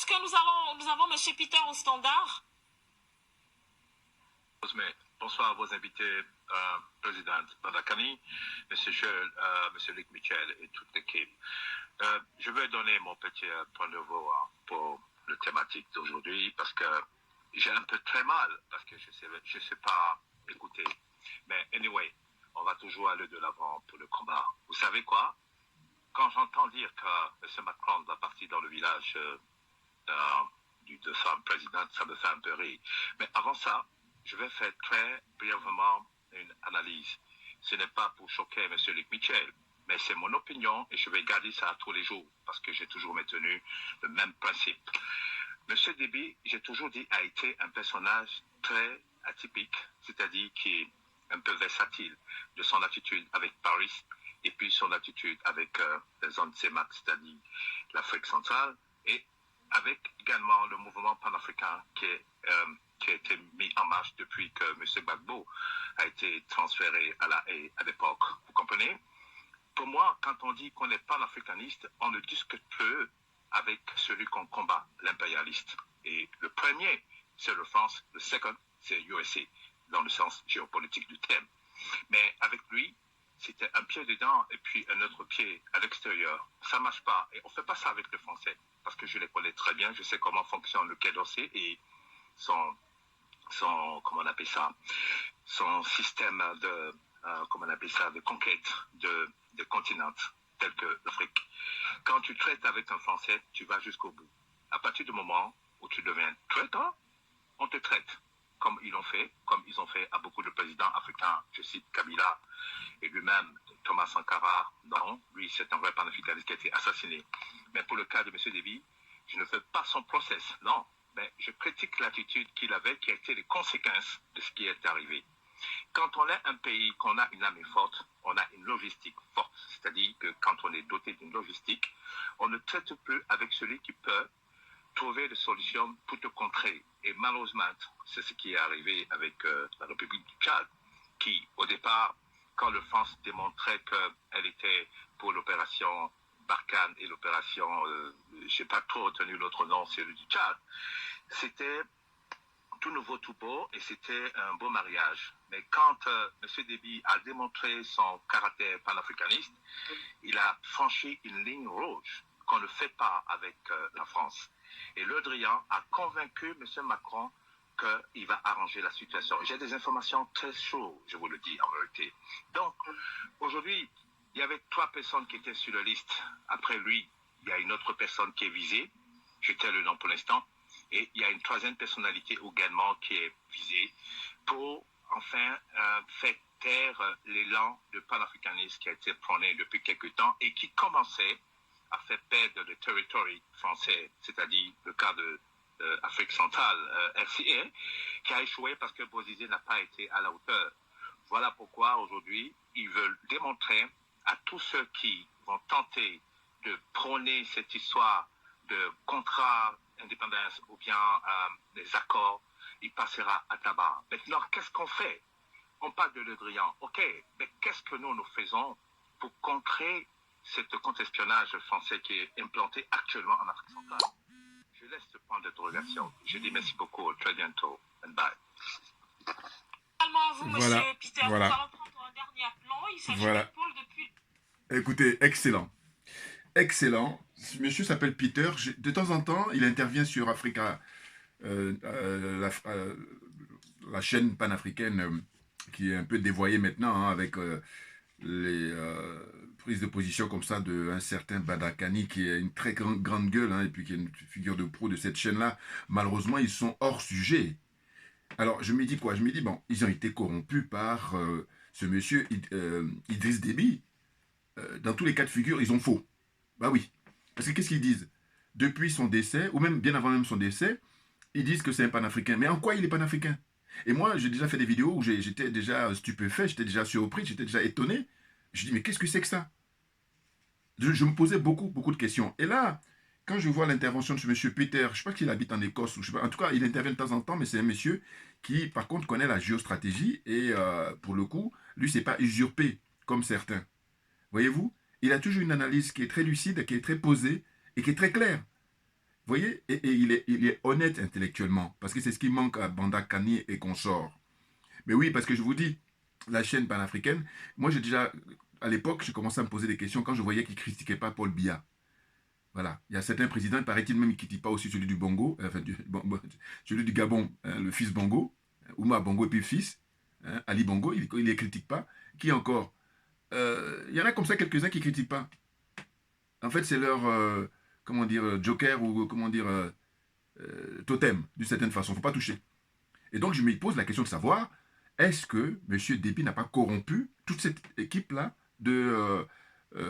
que nous avons M. Peter au standard? Bonsoir à vos invités, Président Badakani, M. Luc Michel et toute l'équipe. Je vais donner mon petit point de vue pour la thématique d'aujourd'hui parce que j'ai un peu très mal, parce que je sais pas écouter. Mais anyway, on va toujours aller de l'avant pour le combat. Vous savez quoi? Quand j'entends dire que M. Macron va partir dans le village de son président, ça me fait un peu rire. Mais avant ça, je vais faire très brièvement une analyse. Ce n'est pas pour choquer M. Luc Michel, mais c'est mon opinion et je vais garder ça tous les jours parce que j'ai toujours maintenu le même principe. M. Déby, j'ai toujours dit, a été un personnage très atypique, c'est-à-dire qui est un peu versatile de son attitude avec Paris et puis son attitude avec la zone CEMAC, c'est-à-dire l'Afrique centrale, et avec également le mouvement panafricain qui a été mis en marche depuis que M. Gbagbo a été transféré à la haie à l'époque. Vous comprenez? Pour moi, quand on dit qu'on est panafricaniste, on ne discute peu avec celui qu'on combat, l'impérialiste. Et le premier, c'est la France, le second, c'est USA, dans le sens géopolitique du thème. Mais avec lui, c'était un pied dedans et puis un autre pied à l'extérieur. Ça ne marche pas. Et on ne fait pas ça avec le français, parce que je les connais très bien, je sais comment fonctionne le Quai d'Orsay et son comment on appelle ça, son système de, comment on appelle ça, de conquête de continents tels que l'Afrique. Quand tu traites avec un Français, tu vas jusqu'au bout. À partir du moment où tu deviens traiteur, on te traite. Comme ils ont fait à beaucoup de présidents africains. Je cite Kabila et lui-même, Thomas Sankara. Non, lui, c'est un vrai panafricaniste qui a été assassiné. Mais pour le cas de M. Déby, je ne fais pas son procès, non. Mais je critique l'attitude qu'il avait, qui a été les conséquences de ce qui est arrivé. Quand on est un pays, qu'on a une armée forte, on a une logistique forte. C'est-à-dire que quand on est doté d'une logistique, on ne traite plus avec celui qui peut trouver des solutions pour te contrer. Et malheureusement, c'est ce qui est arrivé avec la République du Tchad, qui, au départ, quand la France démontrait qu'elle était pour l'opération Barkhane et l'opération, je n'ai pas trop retenu l'autre nom, celui du Tchad, c'était tout nouveau, tout beau, et c'était un beau mariage. Mais quand M. Déby a démontré son caractère panafricaniste, il a franchi une ligne rouge qu'on ne fait pas avec la France. Et Le Drian a convaincu M. Macron qu'il va arranger la situation. J'ai des informations très chaudes, je vous le dis en vérité. Donc, aujourd'hui, il y avait 3 personnes qui étaient sur la liste. Après lui, il y a une autre personne qui est visée. Je tais le nom pour l'instant. Et il y a une 3e personnalité également qui est visée pour enfin faire taire l'élan de panafricanisme qui a été prôné depuis quelque temps et qui commençait à faire perdre le territoire français, c'est-à-dire le cas de Afrique centrale, RCA, qui a échoué parce que Bozizé n'a pas été à la hauteur. Voilà pourquoi aujourd'hui, ils veulent démontrer à tous ceux qui vont tenter de prôner cette histoire de contrat indépendance ou bien des accords, il passera à tabac. Maintenant, qu'est-ce qu'on fait? On parle de Le Drian, ok, mais qu'est-ce que nous faisons pour contrer ce contre-espionnage français qui est implanté actuellement en Afrique centrale? Je laisse ce point d'interrogation. Je dis merci beaucoup, très bientôt, and bye. Également à vous, Voilà. Monsieur Peter. Voilà. Nous allons prendre un dernier plan. Il s'agit Voilà. de Paul depuis... Écoutez, excellent. Excellent. Ce monsieur s'appelle Peter. De temps en temps, il intervient sur Africa, la chaîne panafricaine qui est un peu dévoyée maintenant, hein, avec les prises de position comme ça d'un certain Badakani qui a une très grande gueule, hein, et puis qui est une figure de pro de cette chaîne-là. Malheureusement, ils sont hors sujet. Alors, je me dis quoi? Je me dis, bon, ils ont été corrompus par ce monsieur Idriss Déby. Dans tous les cas de figure, ils ont faux. Bah oui. Parce que qu'est-ce qu'ils disent? Depuis son décès, ou même bien avant même son décès, ils disent que c'est un panafricain. Mais en quoi il est panafricain? Et moi, j'ai déjà fait des vidéos où j'étais déjà stupéfait, j'étais déjà surpris, j'étais déjà étonné. Je dis, mais qu'est-ce que c'est que ça? Je me posais beaucoup de questions. Et là, quand je vois l'intervention de ce monsieur Peter, je ne sais pas qu'il habite en Écosse, ou je sais pas, en tout cas, il intervient de temps en temps, mais c'est un monsieur qui, par contre, connaît la géostratégie, et pour le coup, lui, c'est pas usurpé, comme certains. Voyez-vous? Il a toujours une analyse qui est très lucide, qui est très posée, et qui est très claire. voyez, et il est honnête intellectuellement, parce que c'est ce qui manque à Banda Kani et consorts. Mais oui, parce que je vous dis, la chaîne panafricaine, moi j'ai déjà, à l'époque, je commençais à me poser des questions quand je voyais qu'ils ne critiquaient pas Paul Biya. Voilà, il y a certains présidents, paraît-il même, qui ne critiquent pas aussi celui du Bongo, enfin, celui du Gabon, hein, le fils Bongo, Ouma Bongo et puis le fils, hein, Ali Bongo, il ne les critique pas. Qui encore? Il y en a comme ça quelques-uns qui ne critiquent pas. En fait, c'est leur, comment dire, joker ou comment dire, totem, d'une certaine façon. Il ne faut pas toucher. Et donc, je me pose la question de savoir, est-ce que M. Déby n'a pas corrompu toute cette équipe-là de,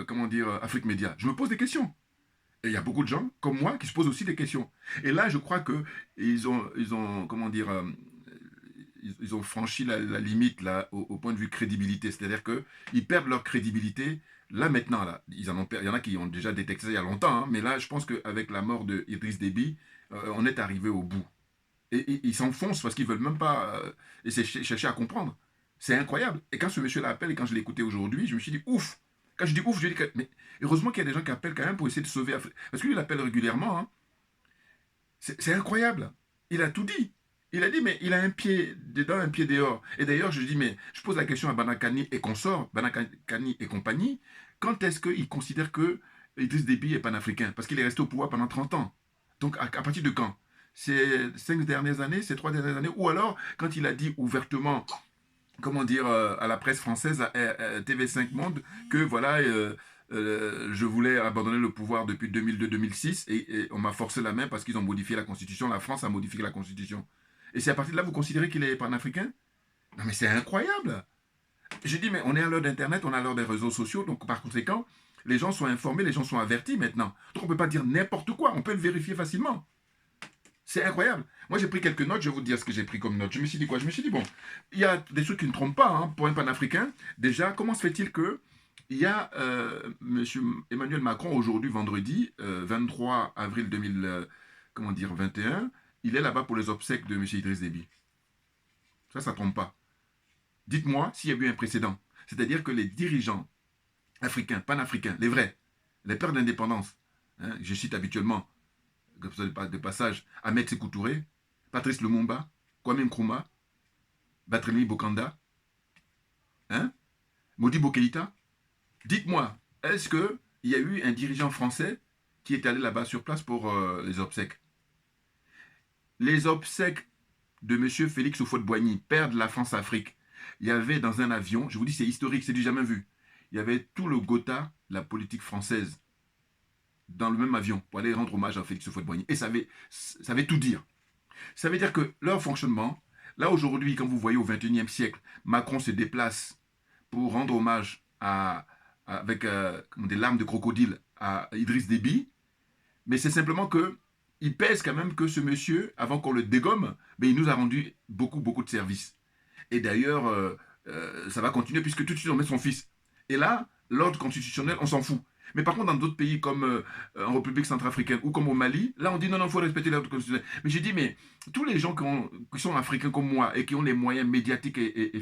comment dire, Afrique Média? Je me pose des questions. Et il y a beaucoup de gens, comme moi, qui se posent aussi des questions. Et là, je crois qu'ils ont, comment dire, ils ont franchi la limite là, au point de vue crédibilité. C'est-à-dire qu'ils perdent leur crédibilité. Là, maintenant, là, il y en a qui ont déjà détecté ça il y a longtemps, hein, mais là, je pense qu'avec la mort de Idriss Déby, on est arrivé au bout. Et ils s'enfoncent parce qu'ils ne veulent même pas chercher à comprendre. C'est incroyable. Et quand ce monsieur l'appelle, et quand je l'ai écouté aujourd'hui, je me suis dit, ouf. Quand je dis ouf, je dis que... Mais heureusement qu'il y a des gens qui appellent quand même pour essayer de sauver Afrique. Parce que lui, il appelle régulièrement. Hein. C'est incroyable. Il a tout dit. Il a dit, mais il a un pied dedans, un pied dehors. Et d'ailleurs, je dis, mais je pose la question à Banakani et consorts, Banakani et compagnie, quand est-ce qu'ils considèrent que Idriss Déby est panafricain? Parce qu'il est resté au pouvoir pendant 30 ans. Donc, à partir de quand? Ces 5 dernières années, ces 3 dernières années? Ou alors, quand il a dit ouvertement, comment dire, à la presse française, à TV5 Monde, que voilà, je voulais abandonner le pouvoir depuis 2002-2006 et on m'a forcé la main parce qu'ils ont modifié la Constitution. La France a modifié la Constitution. Et c'est à partir de là, vous considérez qu'il est panafricain? Non, mais c'est incroyable. J'ai dit, mais on est à l'heure d'Internet, on est à l'heure des réseaux sociaux, donc par conséquent, les gens sont informés, les gens sont avertis maintenant. Donc on ne peut pas dire n'importe quoi, on peut le vérifier facilement. C'est incroyable. Moi, j'ai pris quelques notes, je vais vous dire ce que j'ai pris comme notes. Je me suis dit quoi? Je me suis dit, bon, il y a des choses qui ne trompent pas hein, pour un panafricain. Déjà, comment se fait-il que il y a M. Emmanuel Macron aujourd'hui, vendredi, 23 avril 2021, il est là-bas pour les obsèques de M. Idriss Déby. Ça ne trompe pas. Dites-moi s'il y a eu un précédent. C'est-à-dire que les dirigeants africains, panafricains, les vrais, les pères d'indépendance, hein, je cite habituellement, de passage, Ahmed Sékou Touré, Patrice Lumumba, Kwame Nkrumah, Barthélemy Bokanda, hein, Modibo Keïta. Dites-moi, est-ce qu'il y a eu un dirigeant français qui est allé là-bas sur place pour les obsèques? Les obsèques de M. Félix Houphouët-Boigny, père de la France-Afrique, il y avait dans un avion, je vous dis c'est historique, c'est du jamais vu, il y avait tout le Gotha, la politique française, dans le même avion pour aller rendre hommage à Félix Houphouët-Boigny. Et ça avait tout dire. Ça veut dire que leur fonctionnement, là aujourd'hui, quand vous voyez au XXIe siècle, Macron se déplace pour rendre hommage avec des larmes de crocodile à Idriss Déby, mais c'est simplement que il pèse quand même que ce monsieur, avant qu'on le dégomme, mais il nous a rendu beaucoup, beaucoup de services. Et d'ailleurs, ça va continuer puisque tout de suite on met son fils. Et là, l'ordre constitutionnel, on s'en fout. Mais par contre, dans d'autres pays comme en République centrafricaine ou comme au Mali, là on dit non, il faut respecter l'ordre constitutionnel. Mais j'ai dit, mais tous les gens qui sont africains comme moi et qui ont les moyens médiatiques et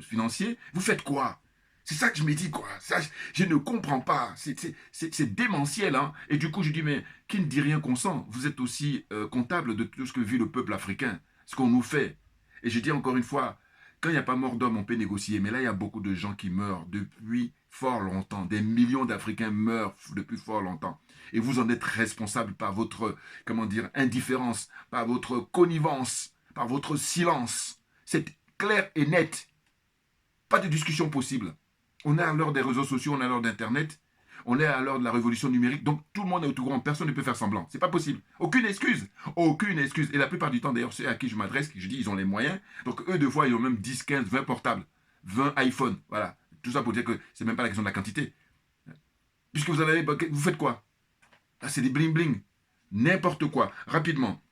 financiers, vous faites quoi? C'est ça que je me dis, quoi. Ça, je ne comprends pas. C'est démentiel, hein. Et du coup, je dis, mais qui ne dit rien consent? Vous êtes aussi comptable de tout ce que vit le peuple africain, ce qu'on nous fait. Et je dis encore une fois, quand il n'y a pas mort d'homme, on peut négocier. Mais là, il y a beaucoup de gens qui meurent depuis fort longtemps. Des millions d'Africains meurent depuis fort longtemps. Et vous en êtes responsable par votre, comment dire, indifférence, par votre connivence, par votre silence. C'est clair et net. Pas de discussion possible. On est à l'heure des réseaux sociaux, on est à l'heure d'Internet, on est à l'heure de la révolution numérique, donc tout le monde est au courant, personne ne peut faire semblant. C'est pas possible. Aucune excuse. Aucune excuse. Et la plupart du temps, d'ailleurs, ceux à qui je m'adresse, je dis, ils ont les moyens. Donc eux, deux fois, ils ont même 10, 15, 20 portables, 20 iPhones. Voilà. Tout ça pour dire que c'est même pas la question de la quantité. Puisque vous faites quoi? Là, c'est des bling-bling. N'importe quoi. Rapidement.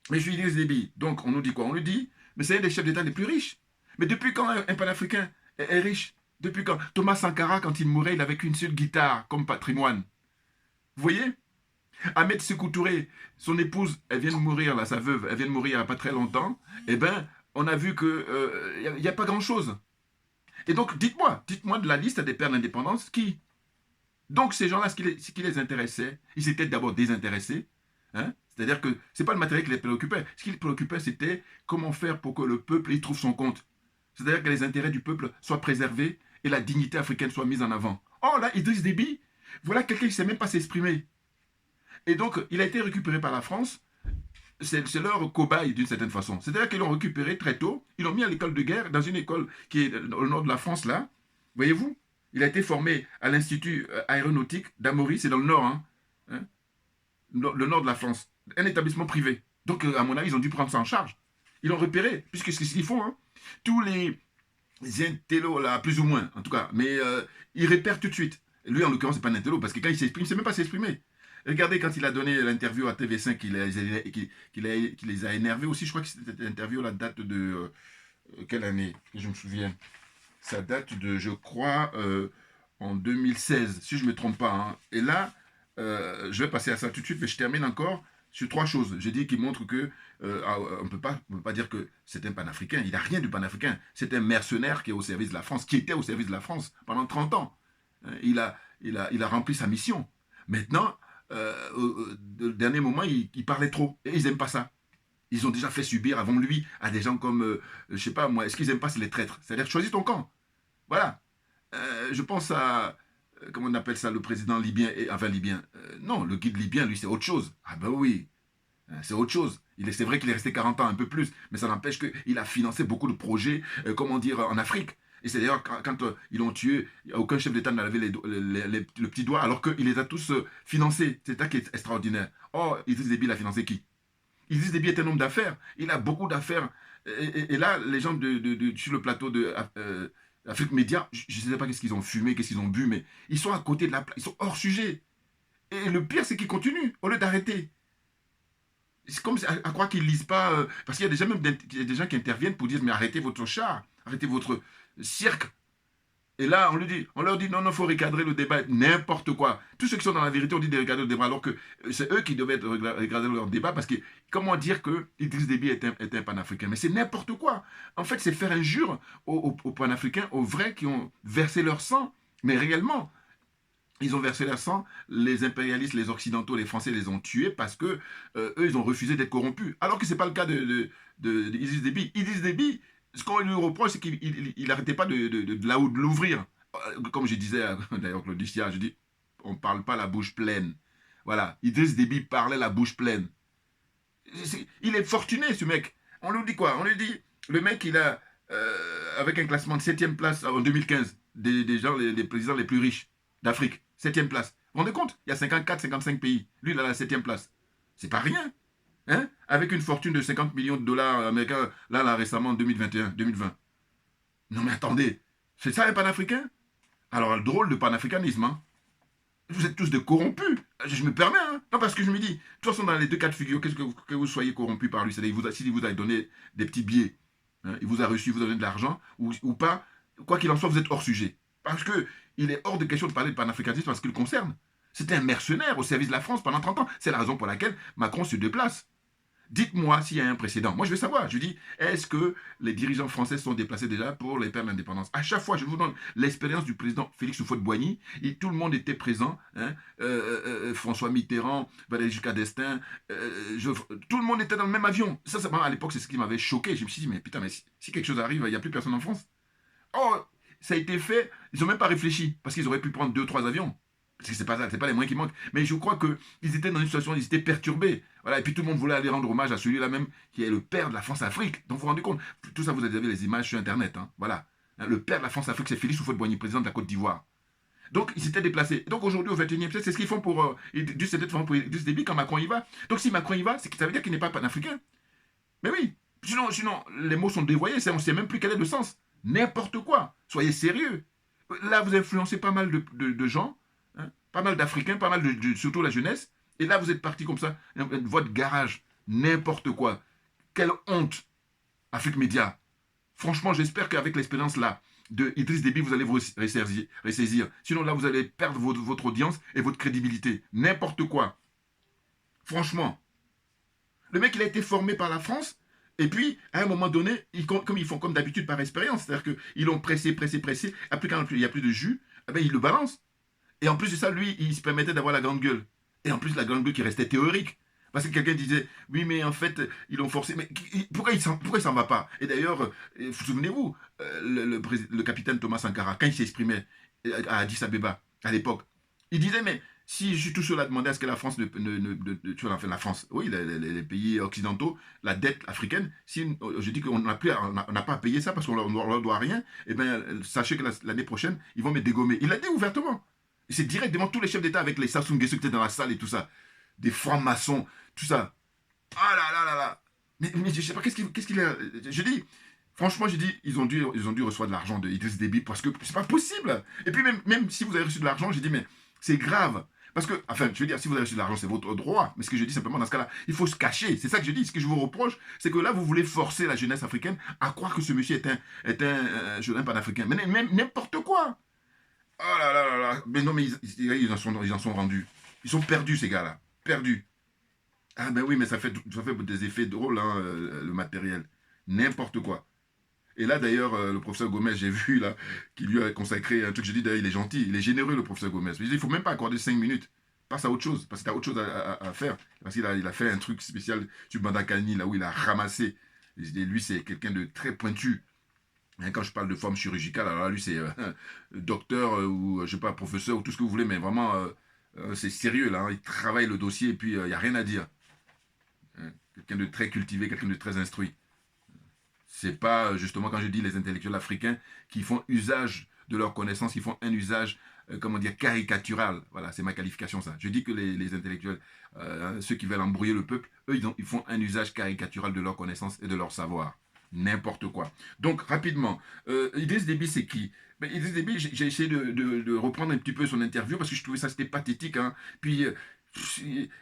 Mais je suis Idriss Déby. Donc, on nous dit quoi? On nous dit, mais c'est un des chefs d'État les plus riches. Mais depuis quand un panafricain est riche? Depuis quand? Thomas Sankara, quand il mourait, il avait qu'une seule guitare comme patrimoine. Vous voyez? Ahmed Sékou Touré, son épouse, elle vient de mourir, là, sa veuve, elle vient de mourir il n'y a pas très longtemps. Eh bien, on a vu qu'il n'y a pas grand-chose. Et donc, dites-moi de la liste des pères d'indépendance, qui? Donc, ces gens-là, ce qui les intéressait, ils s'étaient d'abord désintéressés. Hein? C'est-à-dire que ce n'est pas le matériel qui les préoccupait. Ce qui les préoccupait, c'était comment faire pour que le peuple y trouve son compte. C'est-à-dire que les intérêts du peuple soient préservés et la dignité africaine soit mise en avant. Oh là, Idriss Déby, voilà quelqu'un qui ne sait même pas s'exprimer. Et donc, il a été récupéré par la France. C'est leur cobaye d'une certaine façon. C'est-à-dire qu'ils l'ont récupéré très tôt. Ils l'ont mis à l'école de guerre, dans une école qui est au nord de la France, là. Voyez-vous? Il a été formé à l'Institut aéronautique d'Amaury, c'est dans le nord, hein, hein, le nord de la France. Un établissement privé. Donc, à mon avis, ils ont dû prendre ça en charge. Ils l'ont repéré, puisque c'est ce qu'ils font. Hein. Tous les intellos, là, plus ou moins, en tout cas, mais ils repèrent tout de suite. Lui, en l'occurrence, c'est pas un intello, parce que quand il s'exprime, il ne sait même pas s'exprimer. Regardez quand il a donné l'interview à TV5, qu'il les a énervés aussi. Je crois que c'était l'interview, la date de... quelle année? Je me souviens. Ça date de, je crois, en 2016, si je ne me trompe pas. Hein. Et là, je vais passer à ça tout de suite, mais je termine encore sur 3 choses. J'ai dit qu'il montre que on ne peut pas dire que c'est un panafricain. Il n'a rien de panafricain. C'est un mercenaire qui est au service de la France, qui était au service de la France pendant 30 ans. Il a rempli sa mission. Maintenant, au dernier moment, il parlait trop. Et ils n'aiment pas ça. Ils ont déjà fait subir avant lui à des gens comme, je sais pas moi, est-ce qu'ils n'aiment pas, c'est les traîtres. C'est-à-dire, choisis ton camp. Voilà. Je pense à, comment on appelle ça, le président libyen, enfin libyen. Non, le guide libyen, lui, c'est autre chose. Ah ben oui, c'est autre chose. C'est vrai qu'il est resté 40 ans, un peu plus, mais ça n'empêche qu'il a financé beaucoup de projets, comment dire, en Afrique. Et c'est d'ailleurs quand ils l'ont tué, aucun chef d'État n'a levé le petit doigt, alors qu'il les a tous financés. C'est ça qui est extraordinaire. Oh, Idriss Déby, il a financé qui? Idriss Déby est un homme d'affaires. Il a beaucoup d'affaires. Et là, les gens sur le plateau de Afrique Média, je ne sais pas qu'est-ce qu'ils ont fumé, qu'est-ce qu'ils ont bu, mais ils sont à côté de la plaque. Ils sont hors sujet. Et le pire, c'est qu'ils continuent, au lieu d'arrêter. C'est comme à croire qu'ils ne lisent pas. Parce qu'il y a déjà même des gens qui interviennent pour dire, mais arrêtez votre char, arrêtez votre cirque. Et là, on leur dit, non, il faut recadrer le débat, n'importe quoi. Tous ceux qui sont dans la vérité, on dit de recadrer le débat, alors que c'est eux qui devaient recadrer leur débat, parce que comment dire que Idriss Déby est un panafricain? Mais c'est n'importe quoi. En fait, c'est faire injure aux panafricains, aux vrais qui ont versé leur sang. Mais réellement, ils ont versé leur sang, les impérialistes, les occidentaux, les Français les ont tués parce que eux, ils ont refusé d'être corrompus. Alors que ce n'est pas le cas d'Idriss Déby. Idriss Déby, ce qu'on lui reproche, c'est qu'il n'arrêtait pas de l'ouvrir. Comme je disais, d'ailleurs, Claude Dichia, je dis, on ne parle pas la bouche pleine. Voilà, Idriss Déby parlait la bouche pleine. Il est fortuné, ce mec. On lui dit quoi? On lui dit, le mec, il a, avec un classement de 7e place en 2015, des gens, les présidents les plus riches d'Afrique, 7e place. Vous vous rendez compte? Il y a 54, 55 pays. Lui, il a la 7e place. C'est pas rien. Hein? Avec une fortune de 50 millions de dollars américains, là récemment, en 2021, 2020. Non mais attendez, c'est ça un panafricain? Alors, le drôle de panafricanisme, hein? Vous êtes tous des corrompus. Je me permets, hein? Non, parce que je me dis, de toute façon, dans les deux cas de figure, qu'est-ce que vous soyez corrompu par lui? C'est-à-dire, s'il vous a donné des petits billets, hein, il vous a reçu, il vous a donné de l'argent, ou pas, quoi qu'il en soit, vous êtes hors sujet. Parce que il est hors de question de parler de panafricanisme parce qu'il le concerne. C'était un mercenaire au service de la France pendant 30 ans. C'est la raison pour laquelle Macron se déplace. Dites-moi s'il y a un précédent. Moi, je veux savoir. Je dis, est-ce que les dirigeants français sont déplacés déjà pour les pères de l'indépendance? À chaque fois, je vous donne l'expérience du président Félix Houphouët-Boigny. Tout le monde était présent. Hein, François Mitterrand, Valéry Giscard d'Estaing. Tout le monde était dans le même avion. Ça, à l'époque, c'est ce qui m'avait choqué. Je me suis dit, mais putain, mais si quelque chose arrive, il n'y a plus personne en France. Oh, ça a été fait. Ils n'ont même pas réfléchi. Parce qu'ils auraient pu prendre 2-3 avions. Parce que c'est pas ça, c'est pas les moyens qui manquent. Mais je crois qu'ils étaient dans une situation, ils étaient perturbés. Voilà, et puis tout le monde voulait aller rendre hommage à celui-là même qui est le père de la France-Afrique. Donc vous vous rendez compte, tout ça vous avez les images sur Internet. Hein, voilà. Le père de la France-Afrique, c'est Félix Houphouët-Boigny, président de la Côte d'Ivoire. Donc ils s'étaient déplacés. Donc aujourd'hui, au XXIe siècle, c'est ce qu'ils font pour Idriss Déby quand Macron y va. Donc si Macron y va, ça veut dire qu'il n'est pas panafricain. Mais oui, sinon les mots sont dévoyés, on ne sait même plus quel est le sens. N'importe quoi. Soyez sérieux. Là, vous influencez pas mal de gens. Hein, pas mal d'Africains, pas mal surtout la jeunesse. Et là, vous êtes parti comme ça, votre garage, n'importe quoi. Quelle honte, Afrique Média. Franchement, j'espère qu'avec l'expérience là de Idriss Déby, vous allez vous ressaisir. Sinon, là, vous allez perdre votre audience et votre crédibilité. N'importe quoi. Franchement. Le mec, il a été formé par la France. Et puis, à un moment donné, comme ils font comme d'habitude par expérience, c'est-à-dire qu'ils l'ont pressé. Après, quand il n'y a plus de jus, eh ben, ils le balancent. Et en plus de ça, lui, il se permettait d'avoir la grande gueule. Et en plus, la grande gueule qui restait théorique. Parce que quelqu'un disait, oui, mais en fait, ils l'ont forcé. Mais pourquoi il s'en va pas? Et d'ailleurs, souvenez-vous, le capitaine Thomas Sankara, quand il s'exprimait à Addis Abeba, à l'époque, il disait, mais si je suis tout seul à demander à ce que la France tu vois, enfin, la France, oui, les pays occidentaux, la dette africaine, si je dis qu'on n'a pas à payer ça parce qu'on leur doit rien, eh bien, sachez que l'année prochaine, ils vont me dégommer. Il l'a dit ouvertement. C'est direct devant tous les chefs d'État avec les Sassou Nguesso qui étaient dans la salle et tout ça. Des francs-maçons, tout ça. Ah là là là là. Mais je sais pas, qu'est-ce qu'il a. Je dis, franchement, j'ai dit, ils ont dû recevoir de l'argent de Idriss Déby parce que c'est pas possible. Et puis même si vous avez reçu de l'argent, j'ai dit, mais c'est grave. Parce que, enfin, je veux dire, si vous avez reçu de l'argent, c'est votre droit. Mais ce que je dis simplement, dans ce cas-là, il faut se cacher. C'est ça que je dis. Ce que je vous reproche, c'est que là, vous voulez forcer la jeunesse africaine à croire que ce monsieur est un jeune panafricain. Mais même n'importe quoi. Oh là là là là. Mais non, mais ils en sont rendus. Ils sont perdus, ces gars-là. Perdus. Ah ben oui, mais ça fait des effets drôles, hein, le matériel. N'importe quoi. Et là, d'ailleurs, le professeur Gomez, j'ai vu, là, qui lui a consacré un truc, j'ai dit, d'ailleurs, il est gentil, il est généreux, le professeur Gomez. Il ne faut même pas accorder 5 minutes. Passe à autre chose, parce que tu as autre chose à faire. Parce qu'il a fait un truc spécial sur Bandakani, là où il a ramassé. Et lui, c'est quelqu'un de très pointu. Hein, quand je parle de forme chirurgicale, alors là, lui, c'est docteur ou, je sais pas, professeur ou tout ce que vous voulez, mais vraiment, c'est sérieux, là. Hein. Il travaille le dossier et puis il n'y a rien à dire. Hein. Quelqu'un de très cultivé, quelqu'un de très instruit. C'est pas, justement, quand je dis les intellectuels africains qui font usage de leurs connaissances, qui font un usage, comment dire, caricatural. Voilà, c'est ma qualification, ça. Je dis que les intellectuels, ceux qui veulent embrouiller le peuple, eux, ils font un usage caricatural de leurs connaissances et de leur savoir. N'importe quoi. Donc, rapidement, Idriss Déby, c'est qui? Ben, Idriss Déby, j'ai essayé de reprendre un petit peu son interview parce que je trouvais ça, c'était pathétique. Hein. Puis,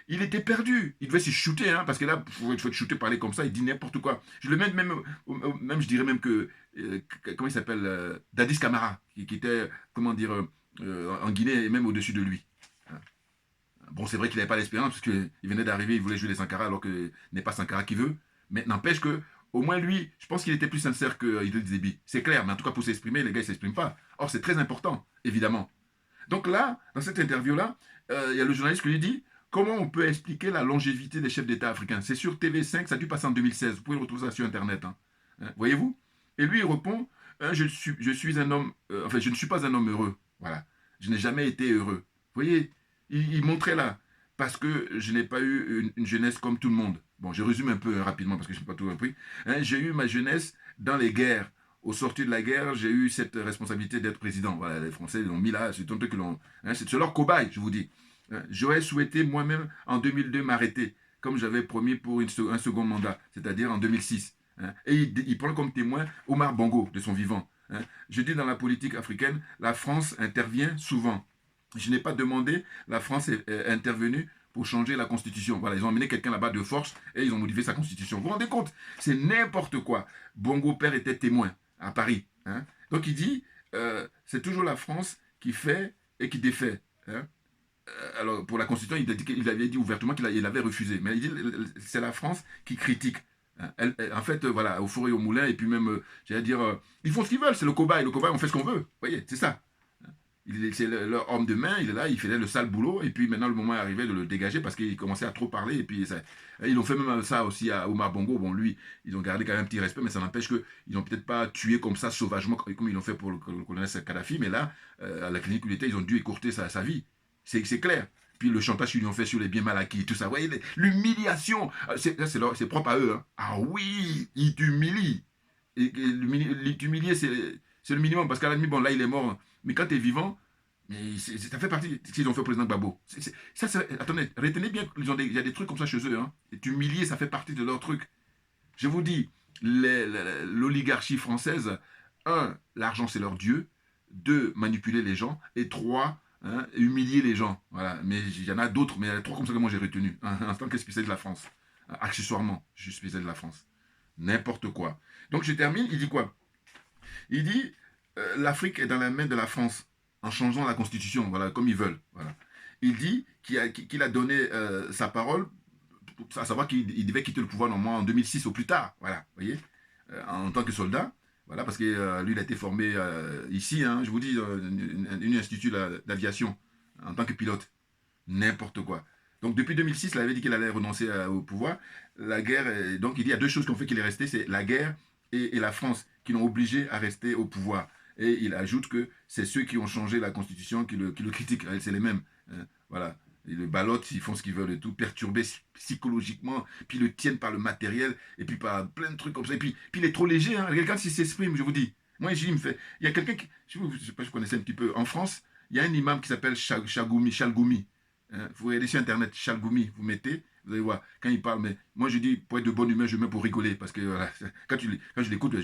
il était perdu. Il devait se shooter, hein, parce que là, il faut être shooté, parler comme ça, il dit n'importe quoi. Je le mets même, je dirais même que, comment il s'appelle, Dadis Camara, qui était, comment dire, en Guinée et même au-dessus de lui. Hein. Bon, c'est vrai qu'il n'avait pas l'expérience, parce qu'il venait d'arriver, il voulait jouer les Sankara, alors que ce n'est pas Sankara qui veut. Mais n'empêche que, au moins lui, je pense qu'il était plus sincère que Idriss Déby. C'est clair, mais en tout cas, pour s'exprimer, les gars, ils ne s'expriment pas. Or, c'est très important, évidemment. Donc là, dans cette interview-là, il y a le journaliste qui lui dit comment on peut expliquer la longévité des chefs d'État africains. C'est sur TV5, ça a dû passer en 2016. Vous pouvez le retrouver ça sur Internet. Hein. Voyez-vous? Et lui, il répond je suis un homme, enfin, je ne suis pas un homme heureux. Voilà. Je n'ai jamais été heureux. Vous voyez? Il montrait là. Parce que je n'ai pas eu une jeunesse comme tout le monde. Bon, je résume un peu rapidement parce que je n'ai pas tout repris. Hein, j'ai eu ma jeunesse dans les guerres. Au sortir de la guerre, j'ai eu cette responsabilité d'être président. Voilà, les Français l'ont mis là, c'est un truc que l'on. Hein, c'est leur cobaye, je vous dis. Hein, j'aurais souhaité moi-même en 2002 m'arrêter, comme j'avais promis pour un second mandat, c'est-à-dire en 2006. Hein, et il prend comme témoin Omar Bongo de son vivant. Hein. Je dis dans la politique africaine, la France intervient souvent. Je n'ai pas demandé, la France est intervenue pour changer la constitution. Voilà, ils ont amené quelqu'un là-bas de force et ils ont modifié sa constitution. Vous vous rendez compte? C'est n'importe quoi. Bongo père était témoin à Paris. Hein. Donc il dit, c'est toujours la France qui fait et qui défait. Hein. Alors pour la Constitution, il avait dit ouvertement qu'il avait refusé. Mais il dit, c'est la France qui critique. Hein. En fait, voilà, au four et au moulin, et puis même, j'allais dire, ils font ce qu'ils veulent, c'est le cobaye. Le cobaye, on fait ce qu'on veut. Vous voyez, c'est ça. C'est leur homme de main, il est là, il faisait le sale boulot, et puis maintenant le moment est arrivé de le dégager parce qu'il commençait à trop parler, et puis ça, ils ont fait même ça aussi à Omar Bongo. Bon, lui, ils ont gardé quand même un petit respect, mais ça n'empêche qu'ils n'ont peut-être pas tué comme ça sauvagement, comme ils l'ont fait pour le colonel Kadhafi, mais là, à la clinique où il était, ils ont dû écourter sa vie. C'est clair. Puis le chantage qu'ils lui ont fait sur les biens mal acquis, tout ça. Vous voyez, l'humiliation, c'est propre à eux. Hein. Ah oui, ils t'humilient. Et t'humilier, c'est le minimum, parce qu'à la limite, bon, là, il est mort. Mais quand tu es vivant, mais ça fait partie de ce qu'ils ont fait au président Gbagbo. Attendez, retenez bien qu'il y a des trucs comme ça chez eux. Hein. Et t'humilier, ça fait partie de leur truc. Je vous dis, l'oligarchie française, 1, l'argent c'est leur dieu. 2, manipuler les gens. Et 3, hein, humilier les gens. Voilà. Mais il y en a d'autres, mais il y a 3 comme ça que moi j'ai retenu. Hein, en tant que spécialiste de la France. Accessoirement, je suis spécialiste de la France. N'importe quoi. Donc je termine, il dit quoi? Il dit, l'Afrique est dans la main de la France en changeant la constitution, voilà, comme ils veulent. Voilà. Il dit qu'il a donné sa parole, à savoir qu'il devait quitter le pouvoir normalement en 2006 au plus tard, voilà, voyez, en tant que soldat, voilà, parce que lui, il a été formé ici, hein, je vous dis, un institut d'aviation, en tant que pilote. N'importe quoi. Donc depuis 2006, il avait dit qu'il allait renoncer au pouvoir. La guerre, donc il dit il y a deux choses qui ont fait qu'il est resté, c'est la guerre et la France qui l'ont obligé à rester au pouvoir. Et il ajoute que c'est ceux qui ont changé la constitution qui le critiquent. C'est les mêmes. Voilà. Ils le ballottent, ils font ce qu'ils veulent et tout, perturbés psychologiquement, puis ils le tiennent par le matériel, et puis par plein de trucs comme ça. Et puis il est trop léger, hein. Quelqu'un qui s'exprime, je vous dis. Moi, il me fait. Il y a quelqu'un qui. Je ne sais pas si vous connaissez un petit peu. En France, il y a un imam qui s'appelle Chalgoumi. Hein, vous regardez sur Internet, Chalgoumi, vous mettez, vous allez voir, quand il parle, mais moi je dis, pour être de bonne humeur, je mets pour rigoler, parce que voilà, quand je l'écoute,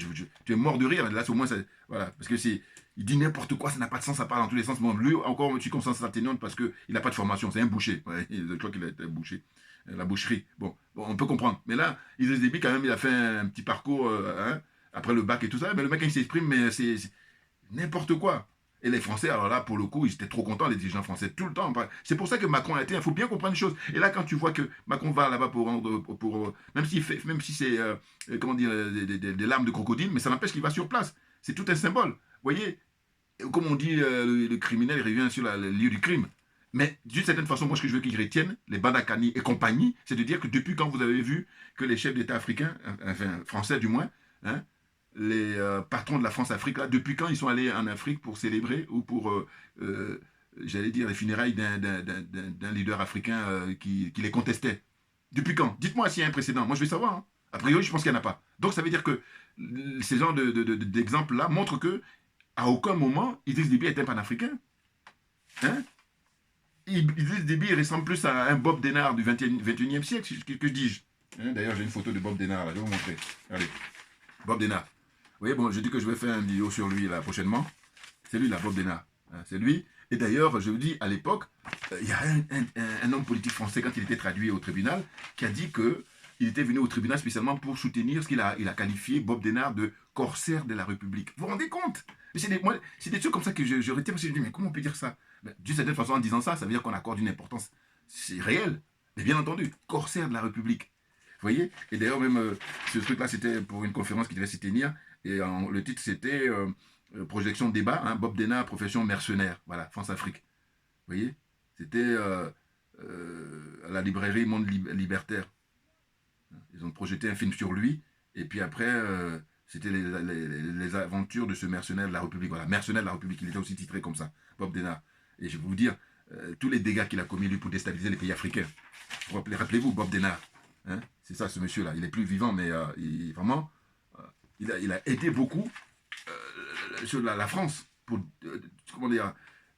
tu es mort de rire, là au moins, ça, voilà, parce que c'est, il dit n'importe quoi, ça n'a pas de sens, ça parle dans tous les sens. Bon, lui, encore, je suis comme ça atténuante parce qu'il n'a pas de formation, c'est un boucher, ouais, je crois qu'il a été boucher, la boucherie, bon, on peut comprendre. Mais là, Idriss Déby, quand même, il a fait un petit parcours, hein, après le bac et tout ça, mais le mec, il s'exprime, mais c'est n'importe quoi. Et les Français, alors là, pour le coup, ils étaient trop contents, les dirigeants français, tout le temps. C'est pour ça que Macron a été, il faut bien comprendre une chose. Et là, quand tu vois que Macron va là-bas même si c'est, comment dire, des larmes de crocodile, mais ça n'empêche qu'il va sur place. C'est tout un symbole. Vous voyez, comme on dit, le criminel revient sur le lieu du crime. Mais d'une certaine façon, moi, ce que je veux qu'ils retiennent, les Badakani et compagnie, c'est de dire que depuis quand vous avez vu que les chefs d'État africains, enfin français du moins, hein, les patrons de la France-Afrique, là, depuis quand ils sont allés en Afrique pour célébrer ou pour, j'allais dire, les funérailles d'un leader africain qui les contestait? Depuis quand? Dites-moi s'il y a un précédent. Moi, je vais savoir. Hein. A priori, je pense qu'il n'y en a pas. Donc, ça veut dire que ces genres d'exemples-là montrent que à aucun moment, Idriss Déby est un panafricain. Hein? Idriss Déby ressemble plus à un Bob Denard du 21e siècle, que dis-je? Hein? D'ailleurs, j'ai une photo de Bob Denard, là, je vais vous montrer. Allez, Bob Denard. Vous voyez, bon, je dis que je vais faire une vidéo sur lui là prochainement. C'est lui, là, Bob Denard. Hein, c'est lui. Et d'ailleurs, je vous dis, à l'époque, il y a un homme politique français, quand il était traduit au tribunal, qui a dit qu'il était venu au tribunal spécialement pour soutenir ce qu'il a qualifié, Bob Denard, de corsaire de la République. Vous vous rendez compte? C'est des trucs comme ça que je retiens, parce que je me dis, mais comment on peut dire ça? D'une certaine façon, en disant ça, ça veut dire qu'on accorde une importance. C'est réel, mais bien entendu, corsaire de la République. Vous voyez? Et d'ailleurs, même ce truc-là, c'était pour une conférence qui devait se tenir. Et le titre, c'était Projection de débat, hein, Bob Denard, profession mercenaire. Voilà, France-Afrique. Vous voyez? C'était à la librairie Monde Libertaire. Ils ont projeté un film sur lui. Et puis après, c'était les aventures de ce mercenaire de la République. Voilà, mercenaire de la République. Il était aussi titré comme ça, Bob Denard. Et je vais vous dire, tous les dégâts qu'il a commis, lui, pour déstabiliser les pays africains. Rappelez-vous, Bob Denard. Hein, c'est ça, ce monsieur-là. Il est plus vivant, mais vraiment, il a aidé beaucoup sur la France pour comment dire,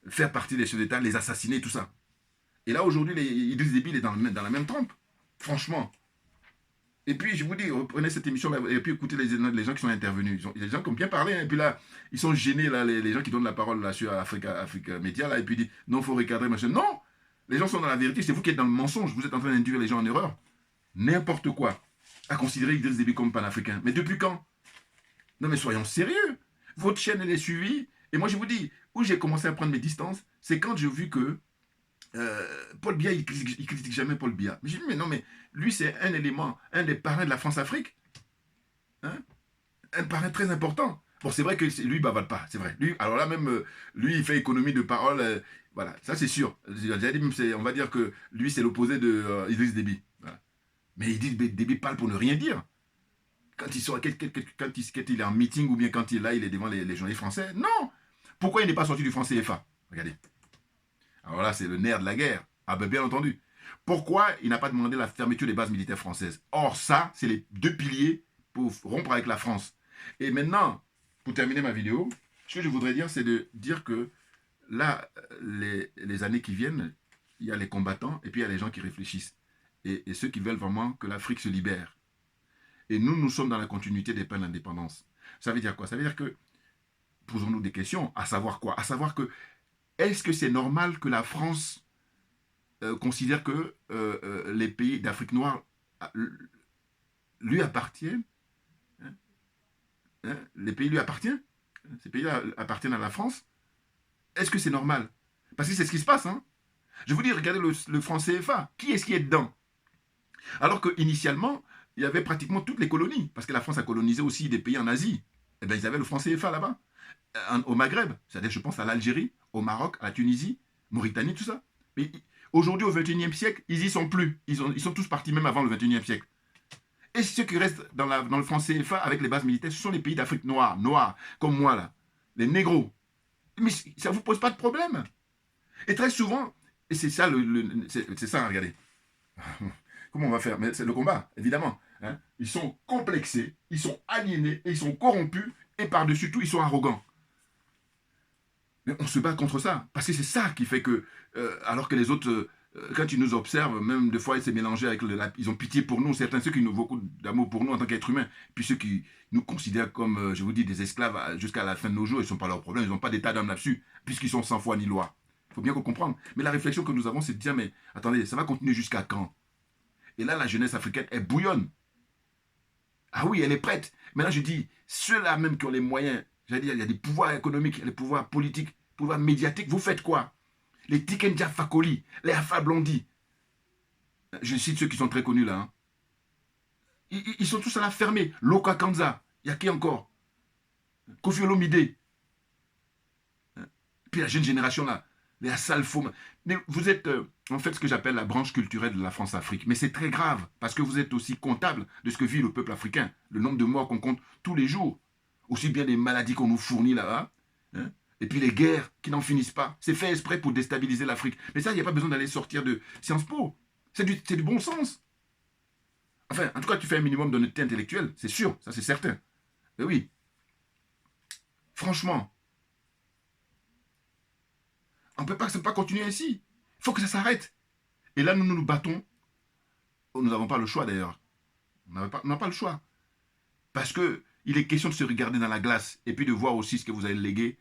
faire partie des chefs d'État, les assassiner, tout ça. Et là, aujourd'hui, Idriss Déby, il est dans la même trempe. Franchement. Et puis, je vous dis, reprenez cette émission-là et puis écoutez les gens qui sont intervenus. Les gens qui ont bien parlé. Hein, et puis là, ils sont gênés, là, les gens qui donnent la parole là, sur Afrique Média. Là, et puis ils disent, non, il faut recadrer, machin. Non! Les gens sont dans la vérité. C'est vous qui êtes dans le mensonge. Vous êtes en train d'induire les gens en erreur. N'importe quoi. À considérer Idriss Déby comme panafricain. Mais depuis quand? Non, mais soyons sérieux. Votre chaîne, elle est suivie. Et moi, je vous dis, où j'ai commencé à prendre mes distances, c'est quand j'ai vu que Paul Biya, il critique jamais Paul Biya. Mais j'ai dit, mais non, mais lui, c'est un élément, un des parrains de la France-Afrique. Hein? Un parrain très important. Bon, c'est vrai que lui, il bavade pas, c'est vrai. Lui, alors là, même, lui, il fait économie de parole. Voilà, ça, c'est sûr. On va dire que lui, c'est l'opposé de Idriss Déby. Voilà. Mais Idriss Déby parle pour ne rien dire. Quand il est en meeting ou bien quand il est devant les journalistes français, non. Pourquoi il n'est pas sorti du franc CFA? Regardez. Alors là, c'est le nerf de la guerre. Ah ben bien entendu. Pourquoi il n'a pas demandé la fermeture des bases militaires françaises? Or ça, c'est les deux piliers pour rompre avec la France. Et maintenant, pour terminer ma vidéo, ce que je voudrais dire, c'est de dire que là, les années qui viennent, il y a les combattants et puis il y a les gens qui réfléchissent. Et ceux qui veulent vraiment que l'Afrique se libère. Et nous sommes dans la continuité des peines d'indépendance. Ça veut dire quoi? Ça veut dire que, posons-nous des questions, à savoir quoi? À savoir que, est-ce que c'est normal que la France considère que les pays d'Afrique noire lui appartiennent? Les pays lui appartiennent? Ces pays-là appartiennent à la France? Est-ce que c'est normal? Parce que c'est ce qui se passe. Hein? Je vous dis, regardez le franc CFA. Qui est-ce qui est dedans? Alors qu'initialement, il y avait pratiquement toutes les colonies, parce que la France a colonisé aussi des pays en Asie. Eh bien, ils avaient le franc CFA là-bas, au Maghreb, c'est-à-dire, je pense, à l'Algérie, au Maroc, à la Tunisie, Mauritanie, tout ça. Mais Aujourd'hui, au XXIe siècle, ils y sont plus. Ils sont tous partis même avant le XXIe siècle. Et ceux qui restent dans le franc CFA avec les bases militaires, ce sont les pays d'Afrique noirs, comme moi là, les négros. Mais ça ne vous pose pas de problème. Et très souvent, et c'est ça, c'est ça, regardez. Comment on va faire? Mais c'est le combat, évidemment. Hein. Ils sont complexés, ils sont aliénés, et ils sont corrompus, et par-dessus tout, ils sont arrogants. Mais on se bat contre ça, parce que c'est ça qui fait que, alors que les autres, quand ils nous observent, même des fois, ils se mélangent avec ils ont pitié pour nous, certains, ceux qui ont beaucoup d'amour pour nous en tant qu'êtres humains, puis ceux qui nous considèrent comme, je vous dis, des esclaves jusqu'à la fin de nos jours, ils ne sont pas leurs problèmes, ils n'ont pas d'état d'âme là-dessus, puisqu'ils sont sans foi ni loi. Il faut bien comprendre. Mais la réflexion que nous avons, c'est de dire, mais attendez, ça va continuer jusqu'à quand? Et là, la jeunesse africaine, elle bouillonne. Ah oui, elle est prête. Maintenant, je dis, ceux-là même qui ont les moyens, j'allais dire, il y a des pouvoirs économiques, les pouvoirs politiques, pouvoirs médiatiques, vous faites quoi? Les Tikenja Fakoli, les Alpha Blondy. Je cite ceux qui sont très connus là. Hein. Ils sont tous à la fermée. Loka Kanza, il y a qui encore? Kofi Olomide. Puis la jeune génération là, les Assal Foum. Mais vous êtes en fait ce que j'appelle la branche culturelle de la France-Afrique. Mais c'est très grave, parce que vous êtes aussi comptable de ce que vit le peuple africain. Le nombre de morts qu'on compte tous les jours. Aussi bien des maladies qu'on nous fournit là-bas. Hein, et puis les guerres qui n'en finissent pas. C'est fait exprès pour déstabiliser l'Afrique. Mais ça, il n'y a pas besoin d'aller sortir de Sciences Po. C'est du bon sens. Enfin, en tout cas, tu fais un minimum d'honnêteté intellectuelle, c'est sûr, ça c'est certain. Mais oui. Franchement. On ne peut pas continuer ainsi. Il faut que ça s'arrête. Et là, nous nous battons. Nous n'avons pas le choix d'ailleurs. On n'a pas le choix. Parce qu'il est question de se regarder dans la glace et puis de voir aussi ce que vous allez léguer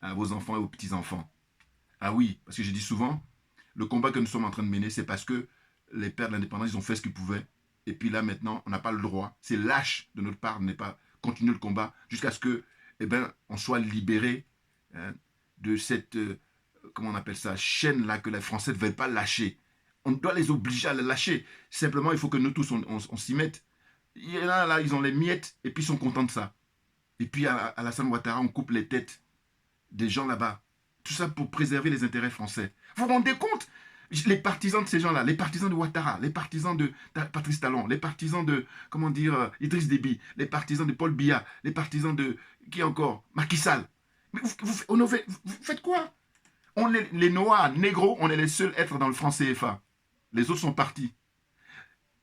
à vos enfants et aux petits-enfants. Ah oui, parce que je dis souvent, le combat que nous sommes en train de mener, c'est parce que les pères de l'indépendance, ils ont fait ce qu'ils pouvaient. Et puis là, maintenant, on n'a pas le droit. C'est lâche de notre part de ne pas continuer le combat jusqu'à ce que, on soit libéré de cette, comment on appelle ça, chaîne-là que les Français ne veulent pas lâcher. On doit les obliger à la lâcher. Simplement, il faut que nous tous, on s'y mette. Il y en a là, ils ont les miettes et puis ils sont contents de ça. Et puis à Alassane Ouattara, on coupe les têtes des gens là-bas. Tout ça pour préserver les intérêts français. Vous vous rendez compte? Les partisans de ces gens-là, les partisans de Ouattara, les partisans de Patrice Talon, les partisans de, comment dire, Idriss Déby, les partisans de Paul Biya, les partisans de, qui encore? Macky Sall. Mais vous faites quoi? On est les Noirs, négros, on est les seuls êtres dans le franc CFA. Les autres sont partis.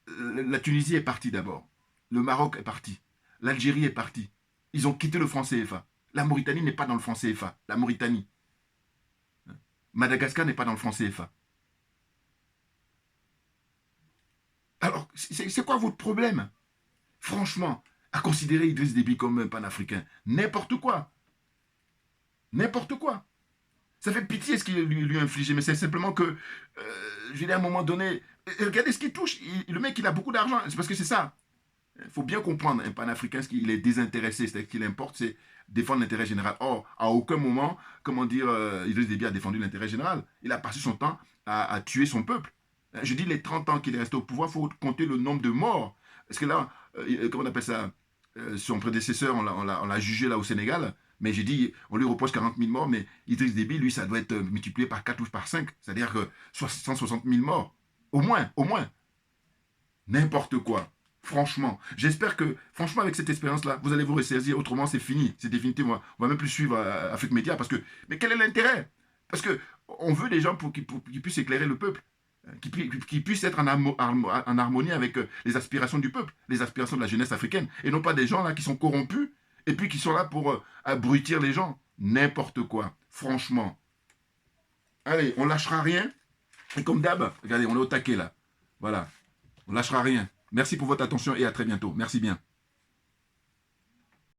La Tunisie est partie d'abord. Le Maroc est parti. L'Algérie est partie. Ils ont quitté le franc CFA. La Mauritanie n'est pas dans le franc CFA. La Mauritanie. Madagascar n'est pas dans le franc CFA. Alors, c'est quoi votre problème? Franchement, à considérer Idriss Déby comme un panafricain, n'importe quoi. N'importe quoi. Ça fait pitié ce qu'il lui a infligé, mais c'est simplement que, je vais dire à un moment donné, regardez ce qu'il touche. Le mec, il a beaucoup d'argent. C'est parce que c'est ça. Il faut bien comprendre, un panafricain, ce qu'il est désintéressé. C'est-à-dire qu'il importe, c'est défendre l'intérêt général. Or, à aucun moment, comment dire, Idriss Déby a défendu l'intérêt général. Il a passé son temps à tuer son peuple. Je dis les 30 ans qu'il est resté au pouvoir, il faut compter le nombre de morts. Parce que là, comment on appelle ça, son prédécesseur, on l'a jugé là au Sénégal. Mais j'ai dit, on lui reproche 40 000 morts, mais Idriss Déby, lui, ça doit être multiplié par 4 ou par 5. C'est-à-dire que 160 000 morts. Au moins, au moins. N'importe quoi. Franchement. J'espère que, franchement, avec cette expérience-là, vous allez vous ressaisir. Autrement, c'est fini. C'est définitif. On va même plus suivre Afrique Média. Parce que, mais quel est l'intérêt? Parce qu'on veut des gens pour qu'ils puissent éclairer le peuple. Qui puissent être en harmonie avec les aspirations du peuple, les aspirations de la jeunesse africaine. Et non pas des gens là qui sont corrompus et puis qui sont là pour abrutir les gens. N'importe quoi. Franchement. Allez, on lâchera rien. Et comme d'hab, regardez, on est au taquet là. Voilà. On lâchera rien. Merci pour votre attention et à très bientôt. Merci bien.